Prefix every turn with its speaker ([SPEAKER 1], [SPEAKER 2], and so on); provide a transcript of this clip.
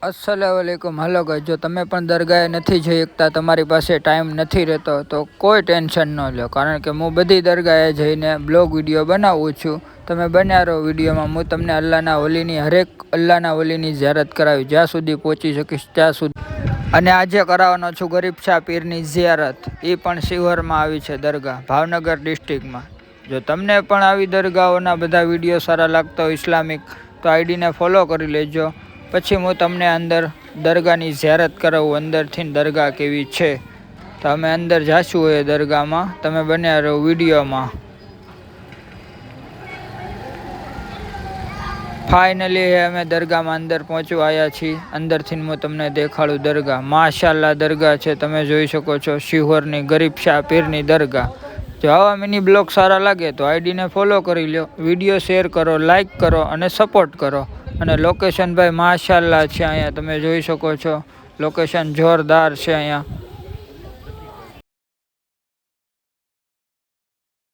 [SPEAKER 1] अस्सलामुअलैकुम। Hello guys, जो તમે પણ દરગાહે નથી જઈ શકતા, તમારી પાસે ટાઈમ નથી રહેતો, તો કોઈ ટેન્શન ન લો, કારણ કે હું બધી દરગાહે જઈને બ્લોગ વિડીયો બનાવું છું. તમે બન્યા રહો વિડીયોમાં. હું તમને અલ્લાહના વલીની હરેક અલ્લાહના વલીની ઝિયારત કરાવી, જ્યાં સુધી પહોંચી શકીશ ત્યાં સુધી. અને આજે કરાવવાનો છું ગરીબ શાહ પીરની ઝિયારત. એ પણ શિહોરમાં આવી છે દરગાહ, ભાવનગર ડિસ્ટ્રિક્ટમાં. જો તમને પણ આવી દરગાહોના બધા વિડીયો સારા લાગતા હોય ઇસ્લામિક, તો આઈડીને ફોલો કરી લેજો. પછી હું તમને અંદર દરગાહની ઝિયારત કરાવું, અંદરથી દરગાહ કેવી છે. તો અમે અંદર જાશું એ દરગાહમાં, તમે બન્યા રહો વિડીયોમાં. ફાઇનલી અમે દરગાહમાં અંદર પહોંચવા આવ્યા છીએ. અંદરથી હું તમને દેખાડું દરગાહ. માશાલ્લાહ દરગાહ છે, તમે જોઈ શકો છો, શિહોરની ગરીબ શાહ પીરની દરગાહ. જો આવા મિની બ્લોગ સારા લાગે તો આઈડીને ફોલો કરી લો, વિડીયો શેર કરો, લાઇક કરો અને સપોર્ટ કરો. અને લોકેશન ભાઈ માશાલ્લાહ છે, અહીંયા તમે જોઈ શકો છો, લોકેશન જોરદાર છે અહીંયા.